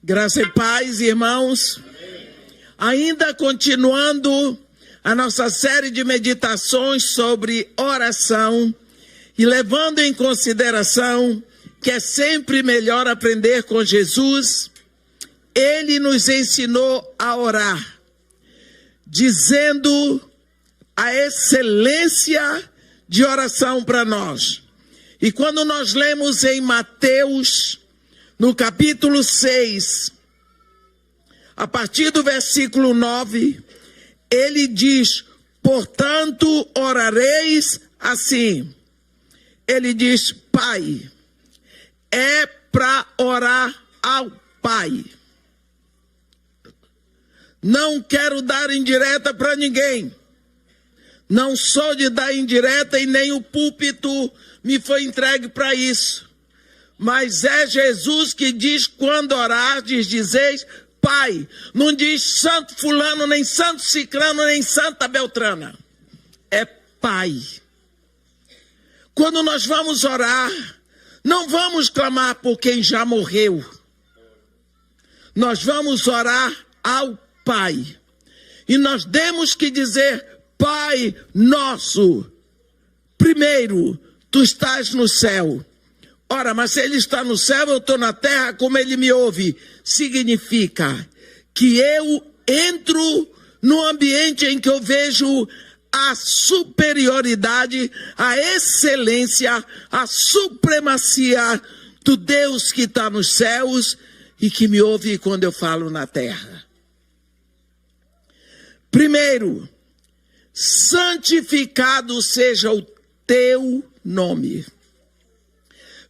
Graça e paz, irmãos. Ainda continuando a nossa série de meditações sobre oração e levando em consideração que é sempre melhor aprender com Jesus, ele nos ensinou a orar, dizendo a excelência de oração para nós. E quando nós lemos em Mateus, no capítulo 6, a partir do versículo 9, ele diz: portanto, orareis assim. Ele diz: Pai, é para orar ao Pai. Não quero dar indireta para ninguém. Não sou de dar indireta e nem o púlpito me foi entregue para isso. Mas é Jesus que diz: quando orardes, dizeis Pai. Não diz santo fulano, nem santo ciclano, nem santa beltrana. É Pai. Quando nós vamos orar, não vamos clamar por quem já morreu. Nós vamos orar ao Pai. E nós temos que dizer: Pai nosso, primeiro, tu estás no céu. Ora, mas se ele está no céu, eu estou na terra, como ele me ouve? Significa que eu entro no ambiente em que eu vejo a superioridade, a excelência, a supremacia do Deus que está nos céus e que me ouve quando eu falo na terra. Primeiro, santificado seja o teu nome.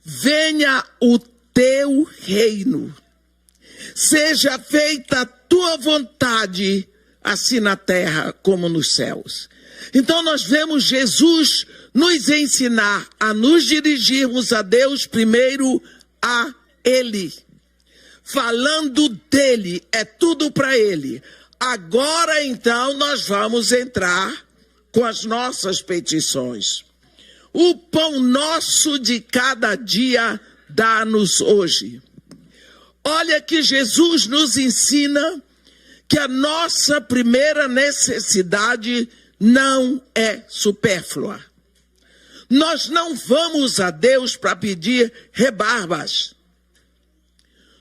Venha o teu reino. Seja feita a tua vontade, assim na terra como nos céus. Então nós vemos Jesus nos ensinar a nos dirigirmos a Deus primeiro, a Ele. Falando dele, é tudo para Ele. Agora então nós vamos entrar com as nossas petições. O pão nosso de cada dia dá-nos hoje. Olha que Jesus nos ensina que a nossa primeira necessidade não é supérflua. Nós não vamos a Deus para pedir rebarbas.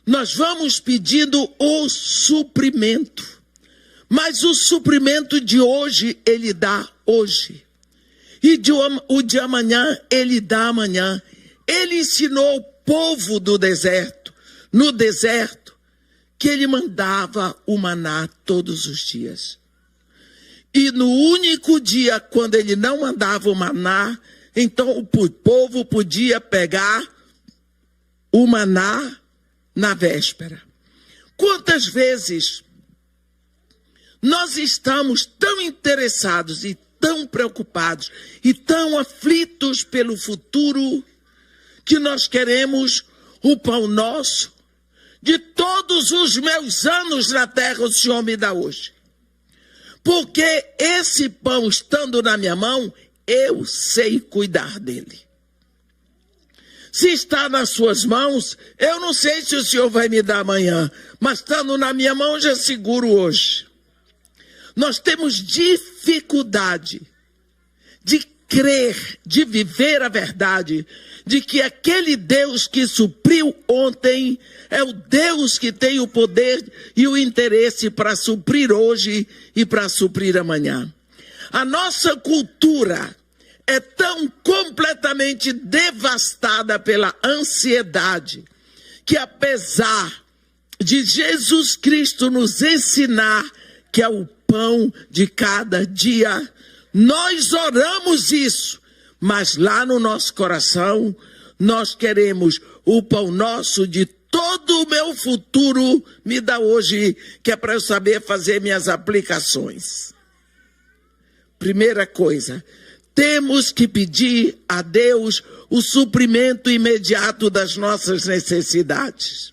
Nós vamos pedindo o suprimento. Mas o suprimento de hoje, Ele dá hoje. E o de amanhã, Ele dá amanhã. Ele ensinou o povo do deserto, no deserto, que Ele mandava o maná todos os dias. E no único dia, quando Ele não mandava o maná, então o povo podia pegar o maná na véspera. Quantas vezes nós estamos tão interessados e tão preocupados e tão aflitos pelo futuro que nós queremos o pão nosso de todos os meus anos na terra, o Senhor me dá hoje. Porque esse pão estando na minha mão, eu sei cuidar dele. Se está nas suas mãos, eu não sei se o Senhor vai me dar amanhã, mas estando na minha mão, já seguro hoje. Nós temos dificuldade de crer, de viver a verdade, de que aquele Deus que supriu ontem é o Deus que tem o poder e o interesse para suprir hoje e para suprir amanhã. A nossa cultura é tão completamente devastada pela ansiedade que, apesar de Jesus Cristo nos ensinar que é o pão de cada dia, nós oramos isso, mas lá no nosso coração nós queremos o pão nosso de todo o meu futuro, me dá hoje, que é para eu saber fazer minhas aplicações. Primeira coisa, temos que pedir a Deus o suprimento imediato das nossas necessidades.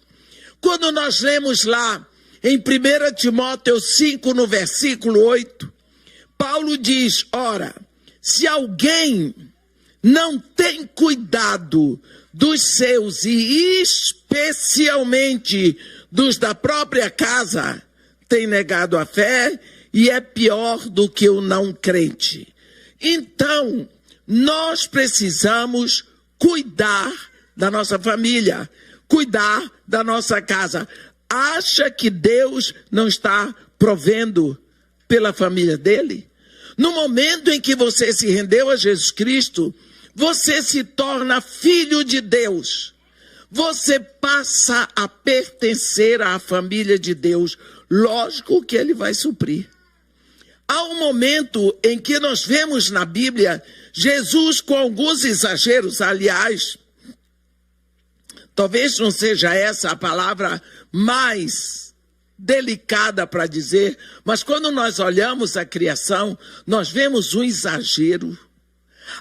Quando nós lemos lá em 1 Timóteo 5, no versículo 8, Paulo diz: ora, se alguém não tem cuidado dos seus e especialmente dos da própria casa têm negado a fé e é pior do que o não crente. Então, nós precisamos cuidar da nossa família, cuidar da nossa casa. Acha que Deus não está provendo pela família dele? No momento em que você se rendeu a Jesus Cristo, você se torna filho de Deus. Você passa a pertencer à família de Deus. Lógico que ele vai suprir. Há um momento em que nós vemos na Bíblia Jesus com alguns exageros, aliás, talvez não seja essa a palavra mais delicada para dizer, mas quando nós olhamos a criação, nós vemos um exagero.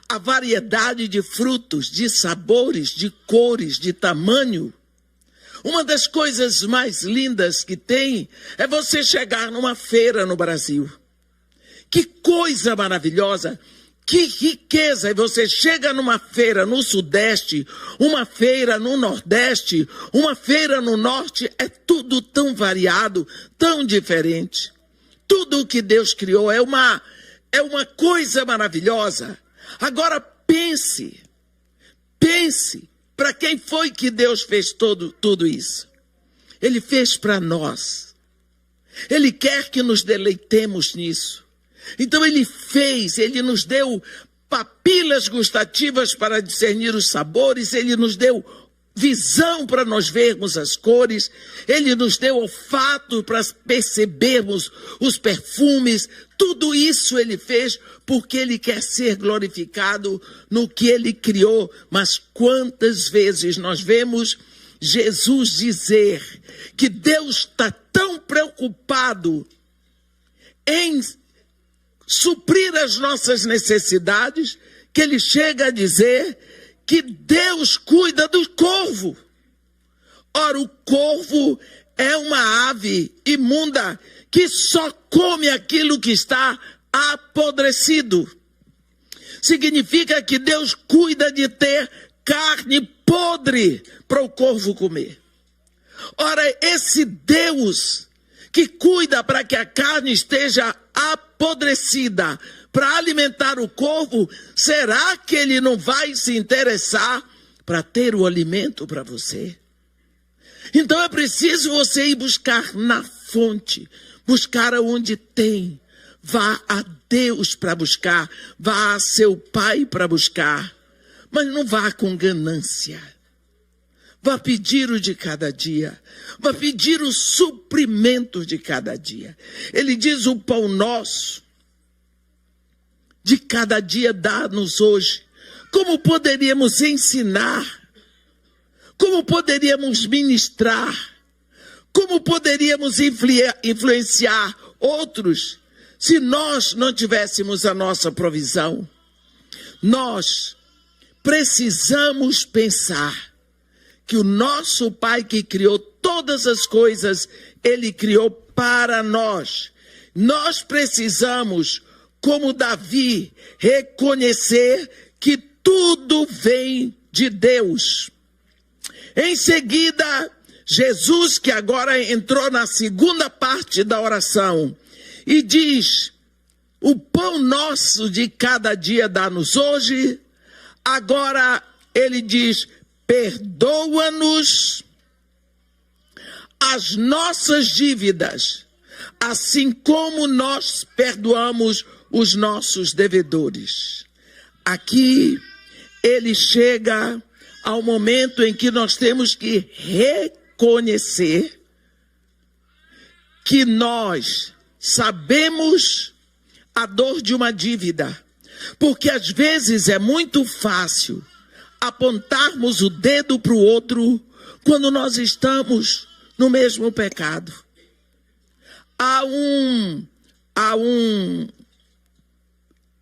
A variedade de frutos, de sabores, de cores, de tamanho. Uma das coisas mais lindas que tem é você chegar numa feira no Brasil. Que coisa maravilhosa, que riqueza! E você chega numa feira no Sudeste, uma feira no Nordeste, uma feira no Norte, é tudo tão variado, tão diferente. Tudo o que Deus criou é uma coisa maravilhosa. Agora pense, para quem foi que Deus fez tudo isso? Ele fez para nós. Ele quer que nos deleitemos nisso. Então ele nos deu papilas gustativas para discernir os sabores, ele nos deu visão para nós vermos as cores, ele nos deu olfato para percebermos os perfumes. Tudo isso ele fez porque ele quer ser glorificado no que ele criou. Mas quantas vezes nós vemos Jesus dizer que Deus está tão preocupado em suprir as nossas necessidades, que ele chega a dizer que Deus cuida do corvo. Ora, o corvo é uma ave imunda que só come aquilo que está apodrecido. Significa que Deus cuida de ter carne podre para o corvo comer. Ora, esse Deus que cuida para que a carne esteja apodrecida para alimentar o corvo, será que ele não vai se interessar para ter o alimento para você? Então é preciso você ir buscar na fonte, buscar aonde tem. Vá a Deus para buscar, vá a seu Pai para buscar, mas não vá com ganância. Vá pedir o de cada dia, vá pedir o suprimento de cada dia. Ele diz: o pão nosso de cada dia dá-nos hoje. Como poderíamos ensinar? Como poderíamos ministrar? Como poderíamos influenciar outros se nós não tivéssemos a nossa provisão? Nós precisamos pensar que o nosso Pai que criou todas as coisas, Ele criou para nós. Nós precisamos, como Davi, reconhecer que tudo vem de Deus. Em seguida, Jesus, que agora entrou na segunda parte da oração, e diz: o pão nosso de cada dia dá-nos hoje. Agora ele diz: perdoa-nos as nossas dívidas, assim como nós perdoamos os nossos devedores. Aqui ele chega ao momento em que nós temos que reconhecer que nós sabemos a dor de uma dívida, porque às vezes é muito fácil apontarmos o dedo para o outro quando nós estamos no mesmo pecado. Há um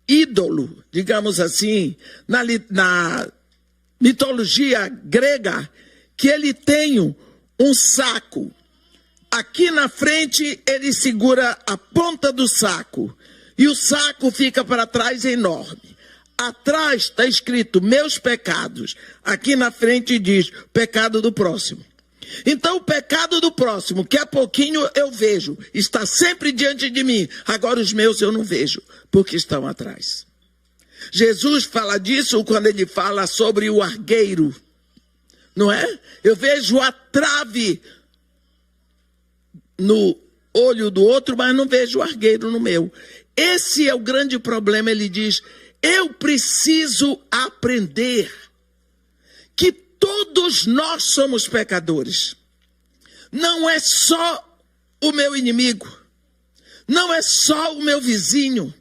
ídolo, digamos assim, na mitologia grega, que ele tem um saco. Aqui na frente ele segura a ponta do saco e o saco fica para trás enorme. Atrás está escrito meus pecados. Aqui na frente diz pecado do próximo. Então o pecado do próximo, que há pouquinho eu vejo, está sempre diante de mim. Agora os meus eu não vejo, porque estão atrás. Jesus fala disso quando ele fala sobre o argueiro, não é? Eu vejo a trave no olho do outro, mas não vejo o argueiro no meu. Esse é o grande problema. Ele diz, eu preciso aprender que todos nós somos pecadores. Não é só o meu inimigo, não é só o meu vizinho,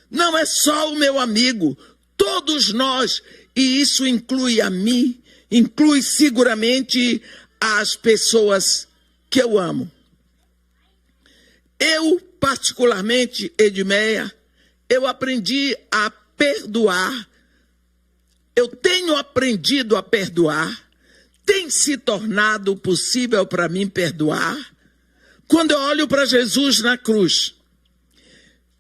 não é só o meu amigo, todos nós, e isso inclui a mim, inclui seguramente as pessoas que eu amo. Eu, particularmente, Edmeia, eu aprendi a perdoar. Eu tenho aprendido a perdoar. Tem se tornado possível para mim perdoar. Quando eu olho para Jesus na cruz,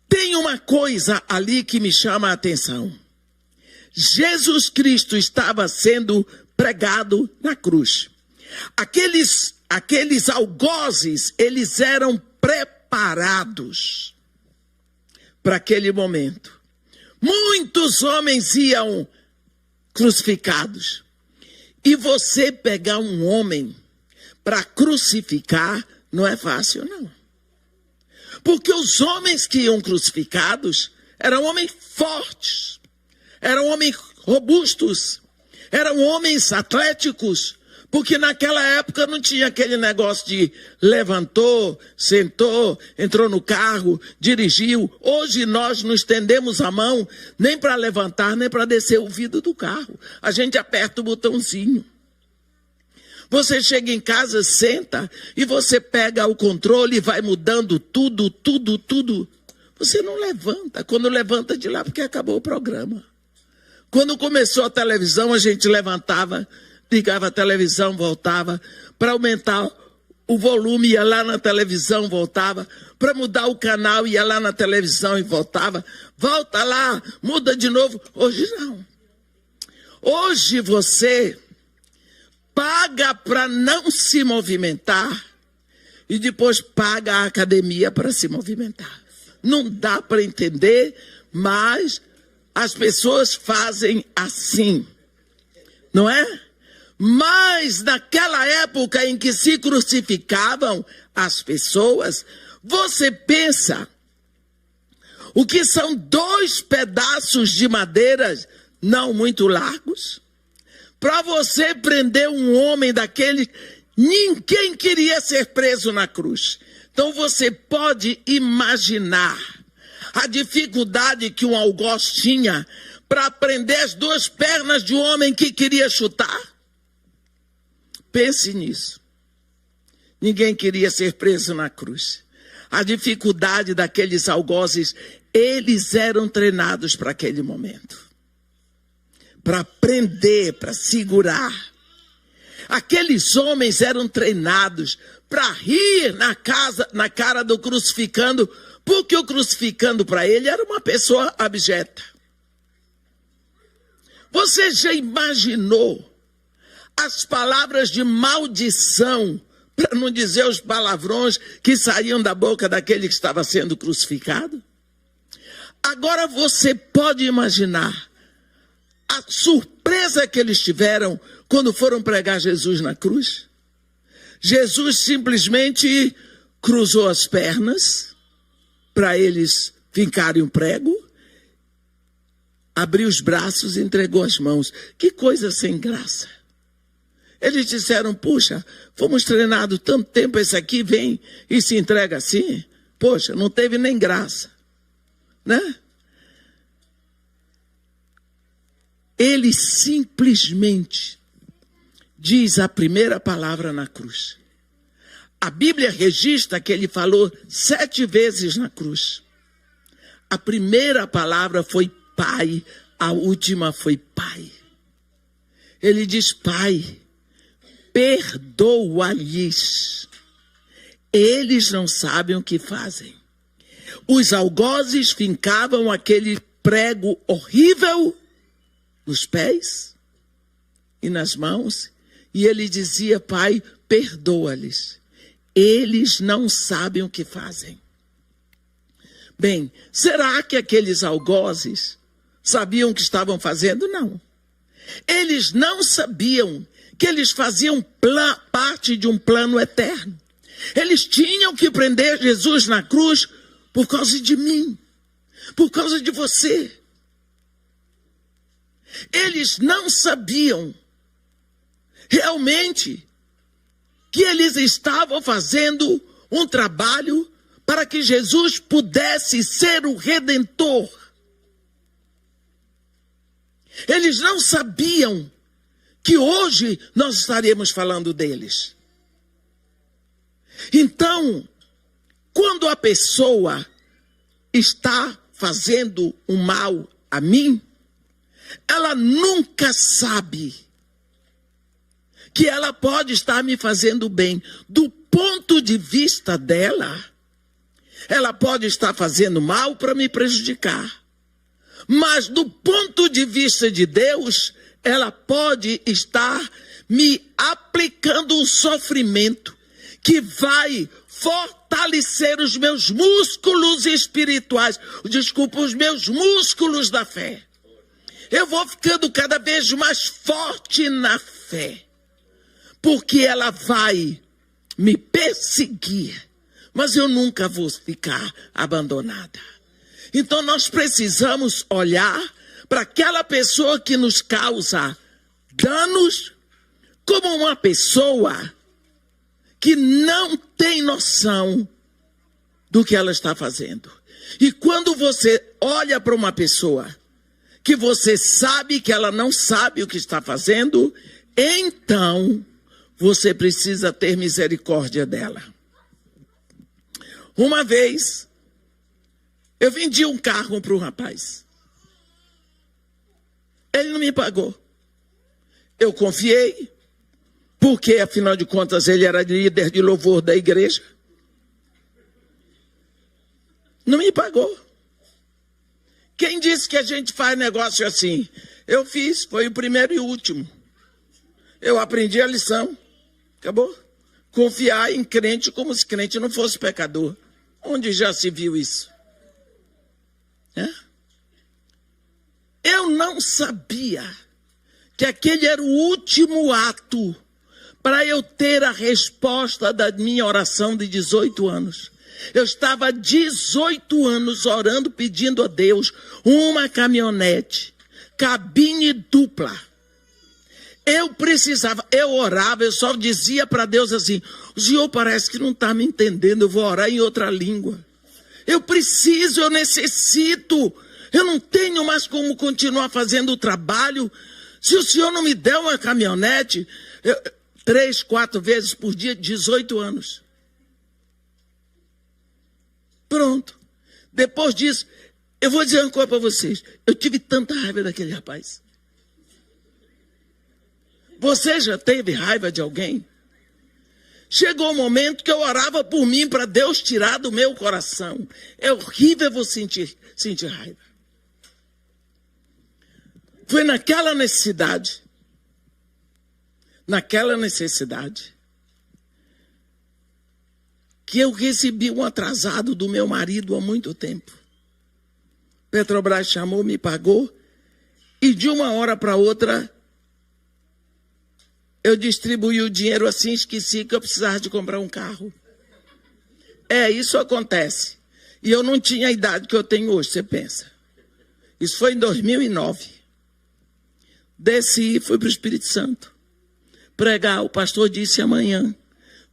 tem uma coisa ali que me chama a atenção. Jesus Cristo estava sendo pregado na cruz. Aqueles algozes, eles eram preparados para aquele momento. Muitos homens iam crucificados. E você pegar um homem para crucificar não é fácil, não. Porque os homens que iam crucificados eram homens fortes, eram homens robustos, eram homens atléticos, porque naquela época não tinha aquele negócio de levantou, sentou, entrou no carro, dirigiu. Hoje nós não estendemos a mão nem para levantar, nem para descer o vidro do carro. A gente aperta o botãozinho. Você chega em casa, senta e você pega o controle e vai mudando tudo. Você não levanta. Quando levanta de lá, porque acabou o programa. Quando começou a televisão, a gente levantava, ligava a televisão, voltava. Para aumentar o volume, ia lá na televisão, voltava. Para mudar o canal, ia lá na televisão e voltava. Volta lá, muda de novo. Hoje não. Hoje você paga para não se movimentar e depois paga a academia para se movimentar. Não dá para entender, mas as pessoas fazem assim, não é? Mas naquela época em que se crucificavam as pessoas, você pensa, o que são 2 pedaços de madeira não muito largos? Para você prender um homem daquele, ninguém queria ser preso na cruz. Então você pode imaginar a dificuldade que um algoz tinha para prender as 2 pernas de um homem que queria chutar. Pense nisso. Ninguém queria ser preso na cruz. A dificuldade daqueles algozes, eles eram treinados para aquele momento. Para prender, para segurar. Aqueles homens eram treinados para rir na cara do crucificando, porque o crucificando para ele era uma pessoa abjeta. Você já imaginou as palavras de maldição, para não dizer os palavrões que saíam da boca daquele que estava sendo crucificado? Agora você pode imaginar a surpresa que eles tiveram quando foram pregar Jesus na cruz. Jesus simplesmente cruzou as pernas para eles fincarem o prego, abriu os braços e entregou as mãos. Que coisa sem graça. Eles disseram, puxa, fomos treinados tanto tempo, esse aqui vem e se entrega assim. Poxa, não teve nem graça, né? Ele simplesmente diz a primeira palavra na cruz. A Bíblia registra que ele falou 7 vezes na cruz. A primeira palavra foi Pai, a última foi Pai. Ele diz, Pai, perdoa-lhes. Eles não sabem o que fazem. Os algozes fincavam aquele prego horrível nos pés e nas mãos, e ele dizia, Pai, perdoa-lhes. Eles não sabem o que fazem. Bem, será que aqueles algozes sabiam o que estavam fazendo? Não. Eles não sabiam que eles faziam parte de um plano eterno. Eles tinham que prender Jesus na cruz por causa de mim, por causa de você. Eles não sabiam realmente que eles estavam fazendo um trabalho para que Jesus pudesse ser o Redentor. Eles não sabiam que hoje nós estaremos falando deles. Então, quando a pessoa está fazendo o mal a mim, ela nunca sabe que ela pode estar me fazendo bem. Do ponto de vista dela, ela pode estar fazendo mal para me prejudicar. Mas do ponto de vista de Deus, ela pode estar me aplicando um sofrimento que vai fortalecer os meus músculos espirituais. Desculpa, os meus músculos da fé. Eu vou ficando cada vez mais forte na fé. Porque ela vai me perseguir. Mas eu nunca vou ficar abandonada. Então nós precisamos olhar para aquela pessoa que nos causa danos como uma pessoa que não tem noção do que ela está fazendo. E quando você olha para uma pessoa que você sabe que ela não sabe o que está fazendo, então você precisa ter misericórdia dela. Uma vez, eu vendi um carro para um rapaz. Ele não me pagou. Eu confiei, porque afinal de contas ele era líder de louvor da igreja. Não me pagou. Quem disse que a gente faz negócio assim? Eu fiz, foi o primeiro e o último. Eu aprendi a lição. Acabou? Confiar em crente como se crente não fosse pecador. Onde já se viu isso? Eu não sabia que aquele era o último ato para eu ter a resposta da minha oração de 18 anos. Eu estava 18 anos orando, pedindo a Deus uma caminhonete, cabine dupla. Eu precisava, eu orava, eu só dizia para Deus assim: o Senhor parece que não está me entendendo, eu vou orar em outra língua. Eu preciso, eu necessito, eu não tenho mais como continuar fazendo o trabalho. Se o Senhor não me der uma caminhonete, 3, 4 vezes por dia, 18 anos. Pronto. Depois disso, eu vou dizer uma coisa para vocês. Eu tive tanta raiva daquele rapaz. Você já teve raiva de alguém? Chegou um momento que eu orava por mim para Deus tirar do meu coração. É horrível você sentir raiva. Foi naquela necessidade, que eu recebi um atrasado do meu marido há muito tempo. Petrobras chamou, me pagou, e de uma hora para outra, eu distribuí o dinheiro assim, esqueci que eu precisava de comprar um carro. Isso acontece. E eu não tinha a idade que eu tenho hoje, você pensa. Isso foi em 2009. Desci e fui para o Espírito Santo. Pregar, o pastor disse: amanhã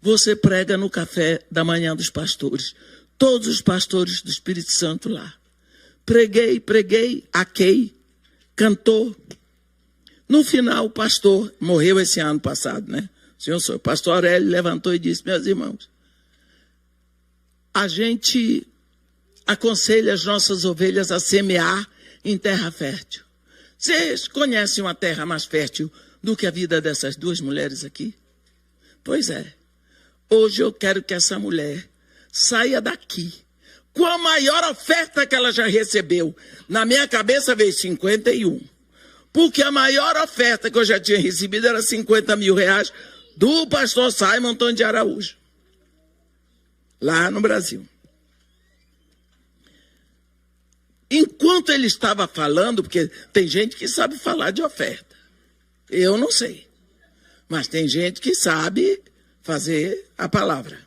você prega no café da manhã dos pastores. Todos os pastores do Espírito Santo lá. Preguei, aquei, cantou. No final, o pastor morreu esse ano passado, né? O pastor Aurélio levantou e disse: meus irmãos, a gente aconselha as nossas ovelhas a semear em terra fértil. Vocês conhecem uma terra mais fértil do que a vida dessas duas mulheres aqui? Pois é. Hoje eu quero que essa mulher saia daqui com a maior oferta que ela já recebeu. Na minha cabeça veio 51. Porque a maior oferta que eu já tinha recebido era 50 mil reais do pastor Simon Antônio de Araújo, lá no Brasil. Enquanto ele estava falando, porque tem gente que sabe falar de oferta, eu não sei, mas tem gente que sabe fazer a palavra.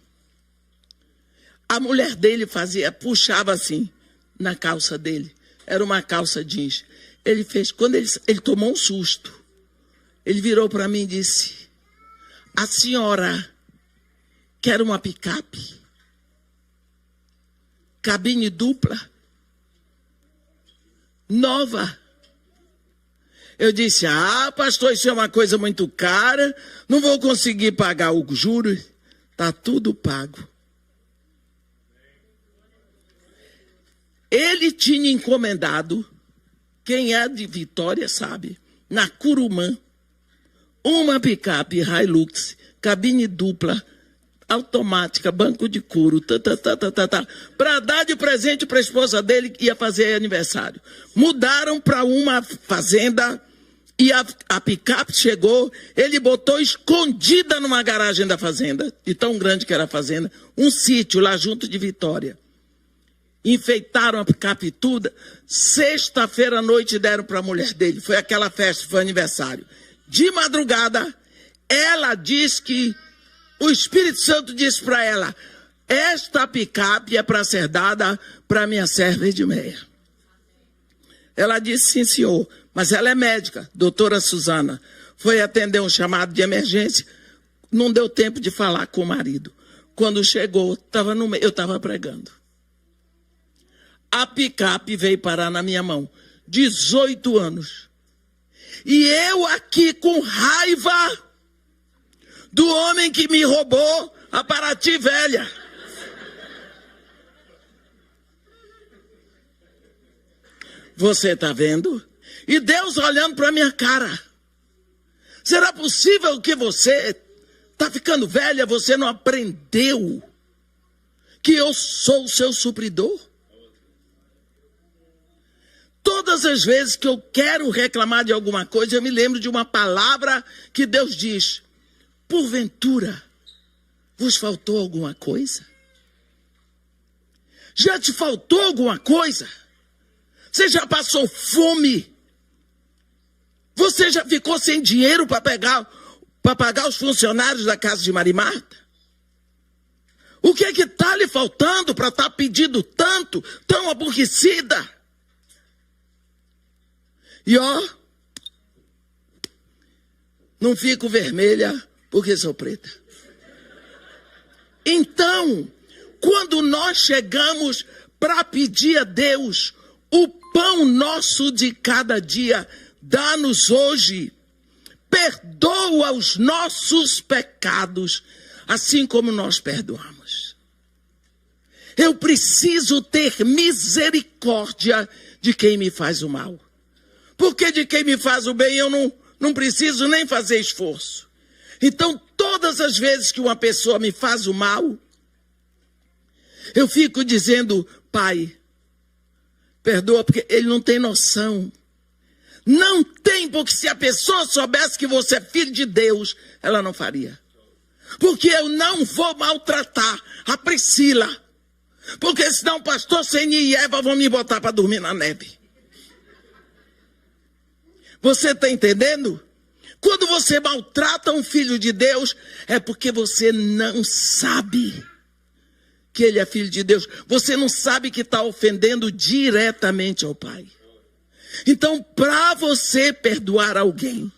A mulher dele puxava assim na calça dele, era uma calça jeans. Ele fez, quando ele tomou um susto, ele virou para mim e disse: a senhora quer uma picape? Cabine dupla? Nova? Eu disse: ah, pastor, isso é uma coisa muito cara, não vou conseguir pagar o juros. Está tudo pago. Ele tinha encomendado, quem é de Vitória sabe, na Curumã, uma picape Hilux, cabine dupla, automática, banco de couro, para dar de presente para a esposa dele que ia fazer aniversário. Mudaram para uma fazenda e a picape chegou, ele botou escondida numa garagem da fazenda, de tão grande que era a fazenda, um sítio lá junto de Vitória. Enfeitaram a picape toda. Sexta-feira à noite deram para a mulher dele. Foi aquela festa, foi aniversário. De madrugada, ela diz que o Espírito Santo disse para ela: esta picape é para ser dada para minha serva Edmeia. Ela disse: sim, senhor. Mas ela é médica, doutora Suzana. Foi atender um chamado de emergência. Não deu tempo de falar com o marido. Quando chegou, eu estava pregando. A picape veio parar na minha mão. 18 anos. E eu aqui com raiva do homem que me roubou a Paraty velha. Você está vendo? E Deus olhando para a minha cara. Será possível que você está ficando velha, você não aprendeu que eu sou o seu supridor? Todas as vezes que eu quero reclamar de alguma coisa, eu me lembro de uma palavra que Deus diz: porventura, vos faltou alguma coisa? Já te faltou alguma coisa? Você já passou fome? Você já ficou sem dinheiro para pagar os funcionários da casa de Maria Marta? O que é que está lhe faltando para estar pedindo tanto, tão aborrecida? E ó, não fico vermelha porque sou preta. Então, quando nós chegamos para pedir a Deus o pão nosso de cada dia, dá-nos hoje, perdoa os nossos pecados, assim como nós perdoamos. Eu preciso ter misericórdia de quem me faz o mal. Porque de quem me faz o bem eu não preciso nem fazer esforço. Então, todas as vezes que uma pessoa me faz o mal, eu fico dizendo: Pai, perdoa, porque ele não tem noção. Não tem, porque se a pessoa soubesse que você é filho de Deus, ela não faria. Porque eu não vou maltratar a Priscila. Porque senão o pastor Seni e Eva vão me botar para dormir na neve. Você está entendendo? Quando você maltrata um filho de Deus, é porque você não sabe que ele é filho de Deus. Você não sabe que está ofendendo diretamente ao Pai. Então, para você perdoar alguém,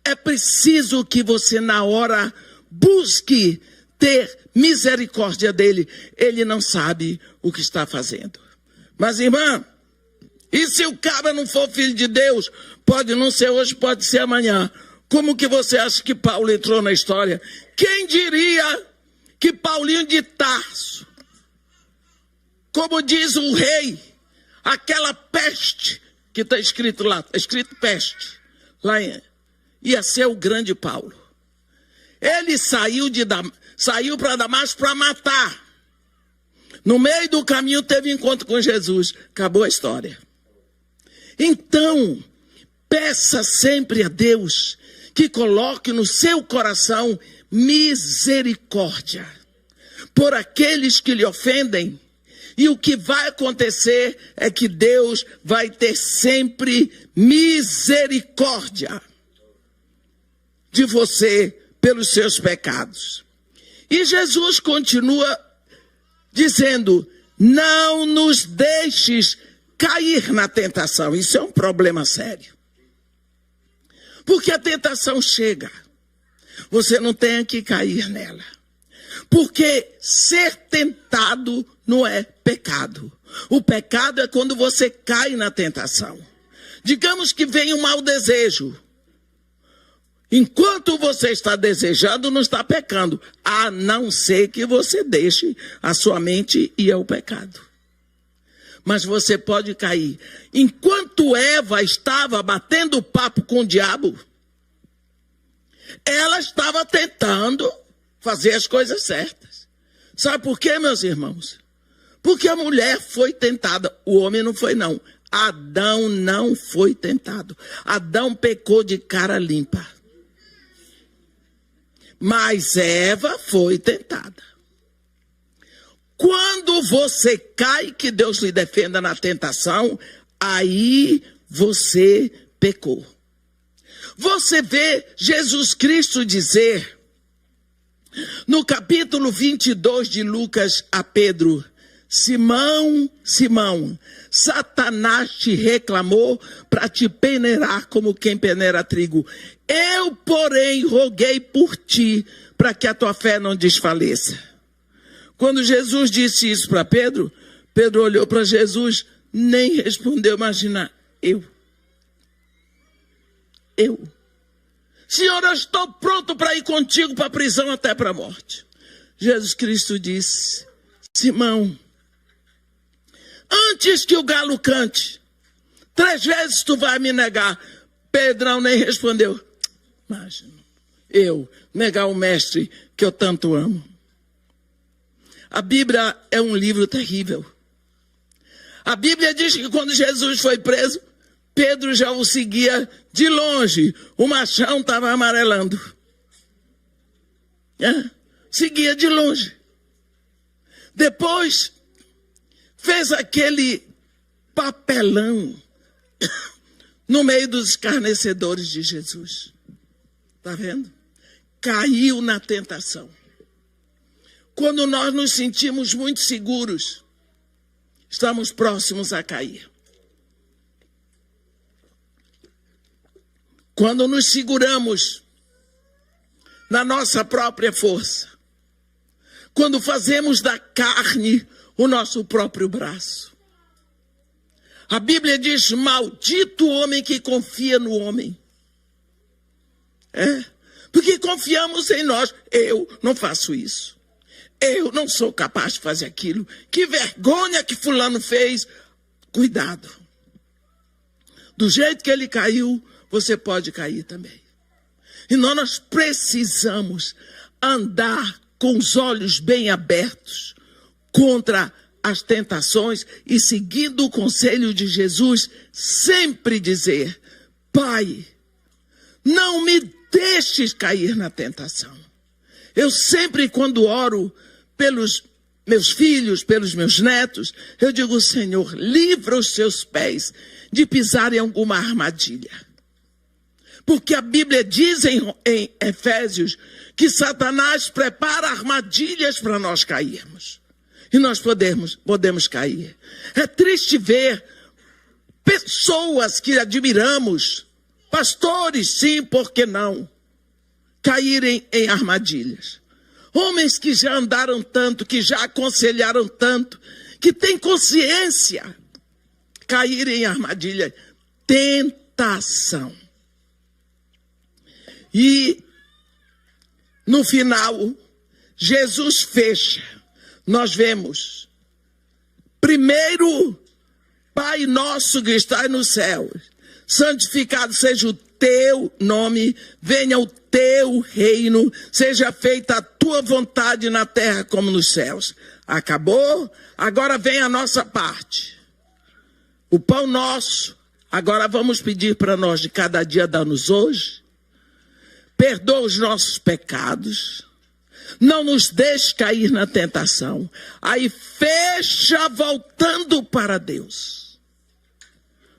é preciso que você na hora busque ter misericórdia dele. Ele não sabe o que está fazendo. Mas, irmã, e se o cara não for filho de Deus? Pode não ser hoje, pode ser amanhã. Como que você acha que Paulo entrou na história? Quem diria que Paulinho de Tarso, como diz o rei, aquela peste que está escrito lá, está escrito peste, lá ia ser o grande Paulo. Ele saiu para Damasco para matar. No meio do caminho teve encontro com Jesus. Acabou a história. Então, peça sempre a Deus que coloque no seu coração misericórdia por aqueles que lhe ofendem. E o que vai acontecer é que Deus vai ter sempre misericórdia de você pelos seus pecados. E Jesus continua dizendo: não nos deixes cair na tentação. Isso é um problema sério. Porque a tentação chega, você não tem que cair nela. Porque ser tentado não é pecado. O pecado é quando você cai na tentação. Digamos que vem um mau desejo. Enquanto você está desejando, não está pecando. A não ser que você deixe a sua mente ir ao pecado. Mas você pode cair. Enquanto Eva estava batendo papo com o diabo, ela estava tentando fazer as coisas certas. Sabe por quê, meus irmãos? Porque a mulher foi tentada, o homem não foi não. Adão não foi tentado. Adão pecou de cara limpa. Mas Eva foi tentada. Quando você cai, que Deus lhe defenda na tentação, aí você pecou. Você vê Jesus Cristo dizer, no capítulo 22 de Lucas a Pedro: Simão, Simão, Satanás te reclamou para te peneirar como quem peneira trigo. Eu, porém, roguei por ti para que a tua fé não desfaleça. Quando Jesus disse isso para Pedro, Pedro olhou para Jesus, nem respondeu. Imagina, eu. Senhor, eu estou pronto para ir contigo para a prisão até para a morte. Jesus Cristo disse: Simão, antes que o galo cante, 3 vezes tu vai me negar. Pedrão nem respondeu. Imagina, eu negar o mestre que eu tanto amo. A Bíblia é um livro terrível. A Bíblia diz que quando Jesus foi preso, Pedro já o seguia de longe. O machão estava amarelando. Seguia de longe. Depois fez aquele papelão no meio dos escarnecedores de Jesus. Está vendo? Caiu na tentação. Quando nós nos sentimos muito seguros, estamos próximos a cair. Quando nos seguramos na nossa própria força, quando fazemos da carne o nosso próprio braço. A Bíblia diz: maldito o homem que confia no homem. Porque confiamos em nós. Eu não faço isso. Eu não sou capaz de fazer aquilo. Que vergonha que fulano fez. Cuidado. Do jeito que ele caiu, você pode cair também. E nós precisamos andar com os olhos bem abertos contra as tentações e, seguindo o conselho de Jesus, sempre dizer: Pai, não me deixes cair na tentação. Eu sempre, quando oro pelos meus filhos, pelos meus netos, eu digo: Senhor, livra os seus pés de pisar em alguma armadilha. Porque a Bíblia diz em Efésios que Satanás prepara armadilhas para nós cairmos. E nós podemos cair. É triste ver pessoas que admiramos, pastores, sim, por que não, caírem em armadilhas. Homens que já andaram tanto, que já aconselharam tanto, que têm consciência, caírem em armadilha. Tentação. E, no final, Jesus fecha. Nós vemos, primeiro, Pai nosso que estás nos céus, santificado seja o teu nome, venha o teu reino, seja feita a tua vontade na terra como nos céus. Acabou? Agora vem a nossa parte. O pão nosso, agora vamos pedir para nós de cada dia dá-nos hoje. perdoa os nossos pecados, não nos deixe cair na tentação. Aí fecha voltando para Deus.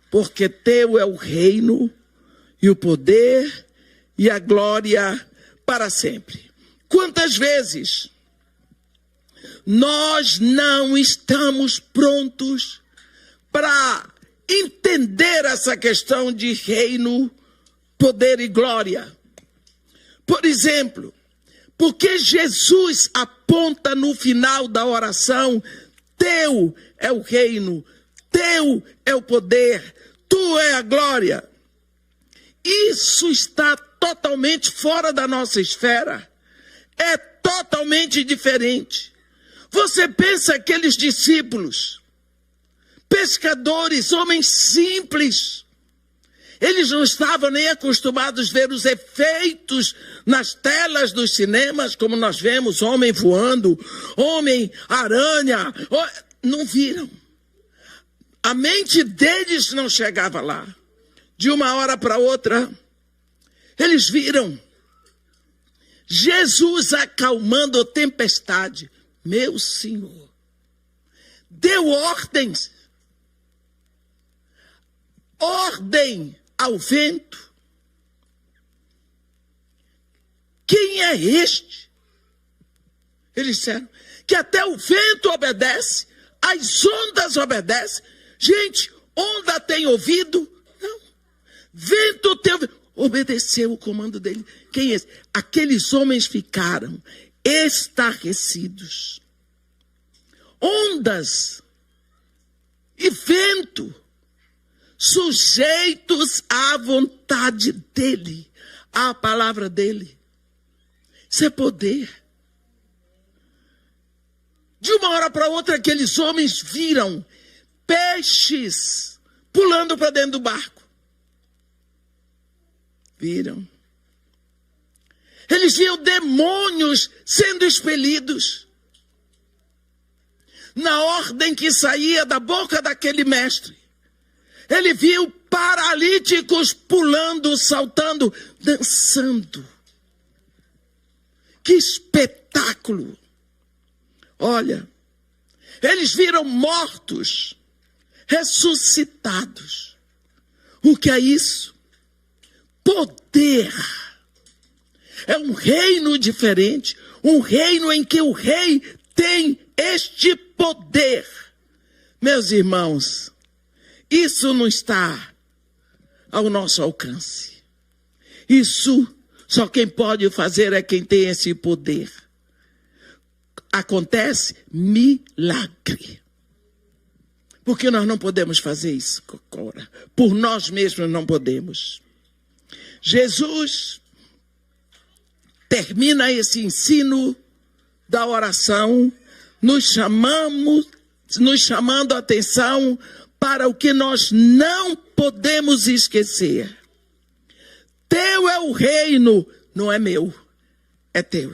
Porque teu é o reino e o poder e a glória para sempre. Quantas vezes nós não estamos prontos para entender essa questão de reino, poder e glória? Por exemplo, porque Jesus aponta no final da oração: teu é o reino, teu é o poder, tu é a glória. Isso está totalmente fora da nossa esfera. É totalmente diferente. Você pensa aqueles discípulos, pescadores, homens simples, eles não estavam nem acostumados a ver os efeitos nas telas dos cinemas, como nós vemos, homem voando, homem-aranha, não viram. A mente deles não chegava lá. De uma hora para outra, eles viram Jesus acalmando a tempestade. Meu Senhor, deu ordem ao vento. Quem é este? Eles disseram que até o vento obedece, as ondas obedecem. Gente, onda tem ouvido? Não. Vento tem ouvido. Obedeceu o comando dele. Quem é esse? Aqueles homens ficaram estarrecidos. Ondas e vento sujeitos à vontade dele, à palavra dele. Isso é poder. De uma hora para outra, aqueles homens viram peixes pulando para dentro do barco. Viram. Eles viam demônios sendo expelidos. Na ordem que saía da boca daquele mestre. Ele viu paralíticos pulando, saltando, dançando. Que espetáculo! Olha, eles viram mortos, ressuscitados. O que é isso? Poder. É um reino diferente, um reino em que o rei tem este poder. Meus irmãos, isso não está ao nosso alcance. Isso só quem pode fazer é quem tem esse poder. Acontece milagre. Porque nós não podemos fazer isso, Cocora. Por nós mesmos não podemos. Jesus termina esse ensino da oração, nos chamando a atenção para o que nós não podemos esquecer. Teu é o reino, não é meu, é teu.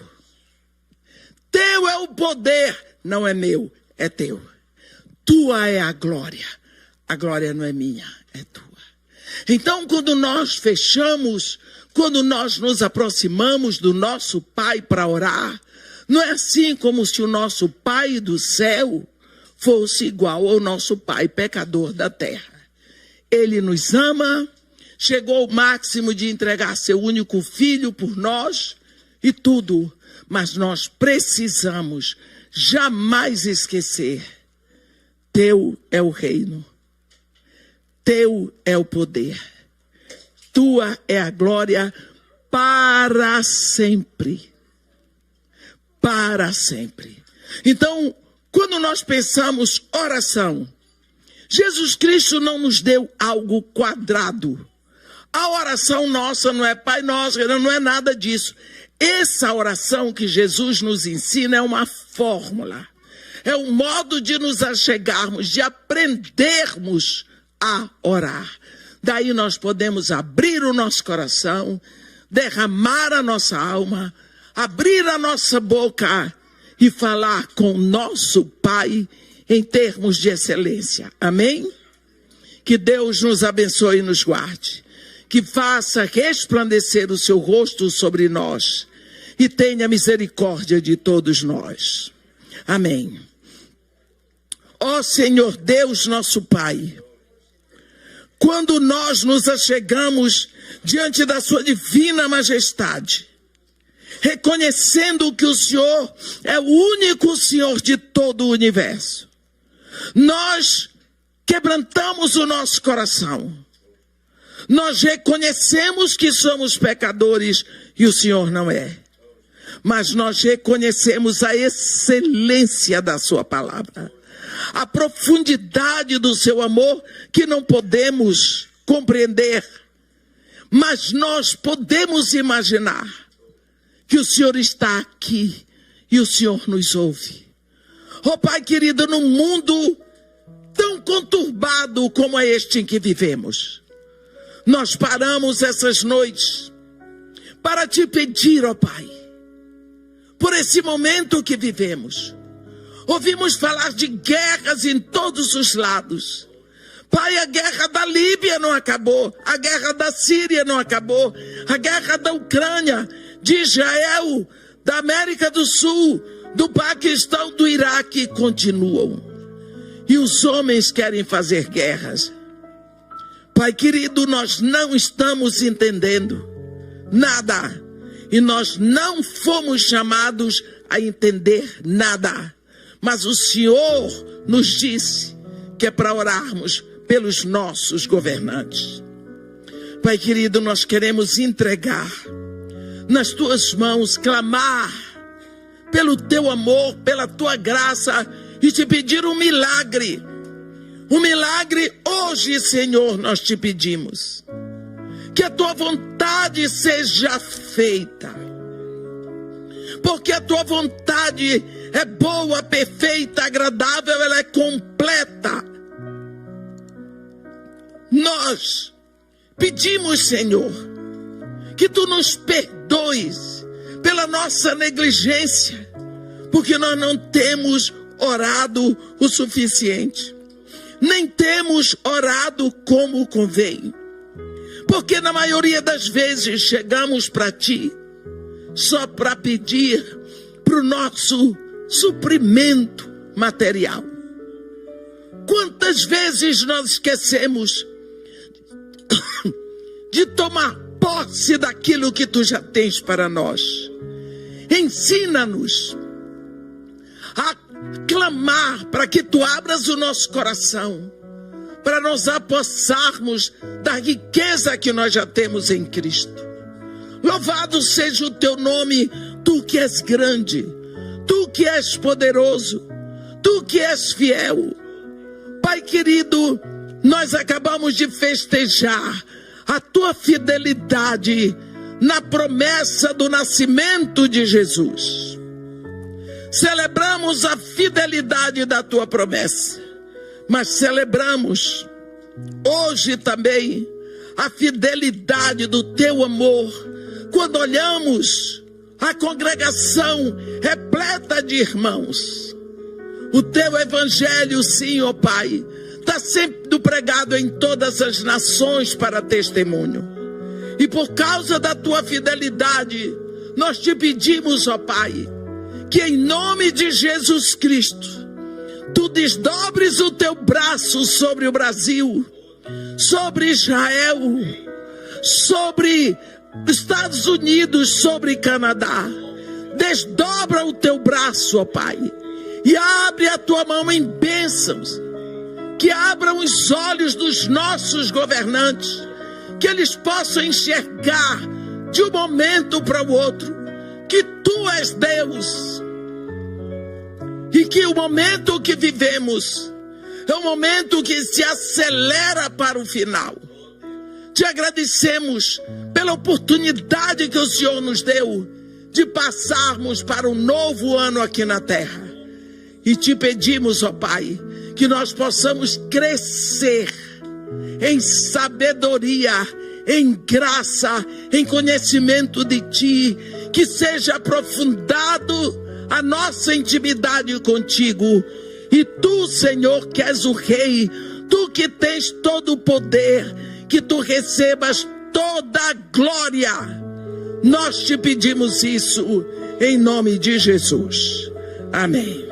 Teu é o poder, não é meu, é teu. Tua é a glória não é minha, é tua. Então, quando nós quando nós nos aproximamos do nosso Pai para orar, não é assim como se o nosso Pai do céu fosse igual ao nosso Pai pecador da terra. Ele nos ama, chegou ao máximo de entregar seu único filho por nós e tudo, mas nós precisamos jamais esquecer: teu é o reino, teu é o poder, tua é a glória para sempre. Para sempre. Então, quando nós pensamos oração, Jesus Cristo não nos deu algo quadrado. A oração nossa não é Pai Nosso, não é nada disso. Essa oração que Jesus nos ensina é uma fórmula. É um modo de nos achegarmos, de aprendermos a orar. Daí nós podemos abrir o nosso coração, derramar a nossa alma, abrir a nossa boca e falar com o nosso Pai em termos de excelência. Amém? Que Deus nos abençoe e nos guarde. que faça resplandecer o seu rosto sobre nós e tenha misericórdia de todos nós. Amém. Ó Senhor Deus, nosso Pai, quando nós nos achegamos diante da sua divina majestade, reconhecendo que o Senhor é o único Senhor de todo o universo, nós quebrantamos o nosso coração. Nós reconhecemos que somos pecadores e o Senhor não é. Mas nós reconhecemos a excelência da sua palavra, a profundidade do seu amor que não podemos compreender, mas nós podemos imaginar que o Senhor está aqui e o Senhor nos ouve. Oh Pai querido, num mundo tão conturbado como é este em que vivemos, nós paramos essas noites para te pedir, ó Pai, por esse momento que vivemos. Ouvimos falar de guerras em todos os lados. Pai, a guerra da Líbia não acabou, a guerra da Síria não acabou, a guerra da Ucrânia, de Israel, da América do Sul, do Paquistão, do Iraque continuam. E os homens querem fazer guerras. Pai querido, nós não estamos entendendo nada. E nós não fomos chamados a entender nada. Mas o Senhor nos disse que é para orarmos pelos nossos governantes. Pai querido, nós queremos entregar nas tuas mãos, clamar pelo teu amor, pela tua graça e te pedir um milagre. Um milagre hoje, Senhor, nós te pedimos. Que a tua vontade seja feita. Porque a tua vontade é boa, perfeita, agradável, ela é completa. Nós pedimos, Senhor, que tu nos perdoes pela nossa negligência, porque nós não temos orado o suficiente, nem temos orado como convém. Porque na maioria das vezes chegamos para ti só para pedir para o nosso suprimento material. Quantas vezes nós esquecemos de tomar posse daquilo que tu já tens para nós? Ensina-nos a clamar para que tu abras o nosso coração, para nos apossarmos da riqueza que nós já temos em Cristo. Louvado seja o teu nome, tu que és grande, tu que és poderoso, tu que és fiel. Pai querido, nós acabamos de festejar a tua fidelidade na promessa do nascimento de Jesus. Celebramos a fidelidade da tua promessa, mas celebramos hoje também a fidelidade do teu amor, quando olhamos a congregação repleta de irmãos. O teu evangelho, sim, ó Pai, está sendo pregado em todas as nações para testemunho. E por causa da tua fidelidade, nós te pedimos, ó Pai, que em nome de Jesus Cristo, tu desdobres o teu braço sobre o Brasil, sobre Israel, sobre Estados Unidos, sobre Canadá. Desdobra o teu braço, ó Pai, e abre a tua mão em bênçãos, que abram os olhos dos nossos governantes, que eles possam enxergar de um momento para o outro que tu és Deus, e que o momento que vivemos é um momento que se acelera para o final. Te agradecemos pela oportunidade que o Senhor nos deu de passarmos para um novo ano aqui na terra. E te pedimos, ó Pai, que nós possamos crescer em sabedoria, em graça, em conhecimento de Ti, que seja aprofundado a nossa intimidade contigo. E tu, Senhor, que és o Rei, tu que tens todo o poder, que tu recebas toda a glória. Nós te pedimos isso em nome de Jesus. Amém.